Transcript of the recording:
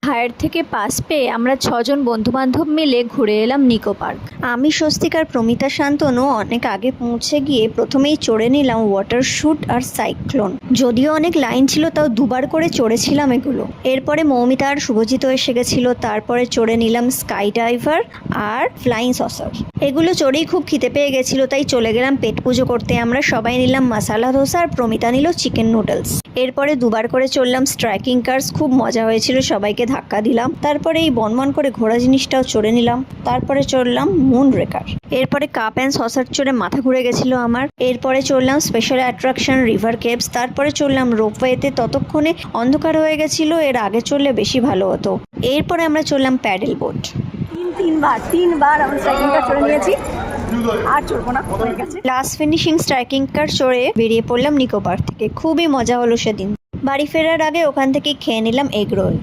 Higher থেকে pass পেয়ে আমরা 6জন বন্ধুবান্ধব মিলে ঘুরে এলাম নিকো পার্ক। আমি স্বস্তিক আর প্রমিতা শান্তনু অনেক আগে পৌঁছে গিয়ে প্রথমেই চড়ে নিলাম ওয়াটার শ্যুট আর সাইক্লোন। যদিও অনেক লাইন ছিল, তাও দুবার করে চড়েছিলাম এগুলো। এরপরে মৌমিতা আর শুভজিৎ এসে গেছিল, তারপরে চড়ে নিলাম sky driver are flying saucer. এগুলো চড়েই খুব খিদে পেয়ে গেছিল, তাই চলে গেলাম পেট পুজো করতে। আমরা সবাই নিলাম মশালা ধোসা আর প্রমিতা নিল চিকেন নুডলস। এরপরে দুবার করে চললাম স্ট্রাইকিং কার্স, খুব মজা হয়েছিল, সবাইকে ধাক্কা দিলাম। তারপরে এই বনবন করে ঘোড়া জিনিসটাও চড়ে নিলাম। তারপরে চড়লাম মুন রেকার। এরপরে কাপ অ্যান্ড সসার চড়ে মাথা ঘুরে গেছিল আমার। এরপরে চড়লাম স্পেশাল অ্যাট্রাকশন রিভার কেভস। তারপরে চড়লাম রোপওয়েতে, ততক্ষণে অন্ধকার হয়ে গেছিল, এর আগে চড়লে বেশি ভালো হতো। এরপরে আমরা চড়লাম প্যাডেল বোট। তিনবার আমরা স্ট্রাইকিং কার চড়ে নিয়েছি, আর চড়বো না। লাস্ট ফিনিশিং স্ট্রাইকিং কার চড়ে বেরিয়ে পড়লাম নিকো পার্ক থেকে। খুবই মজা হলো সেদিন। বাড়ি ফেরার আগে ওখান থেকে খেয়ে নিলাম এগ রোল।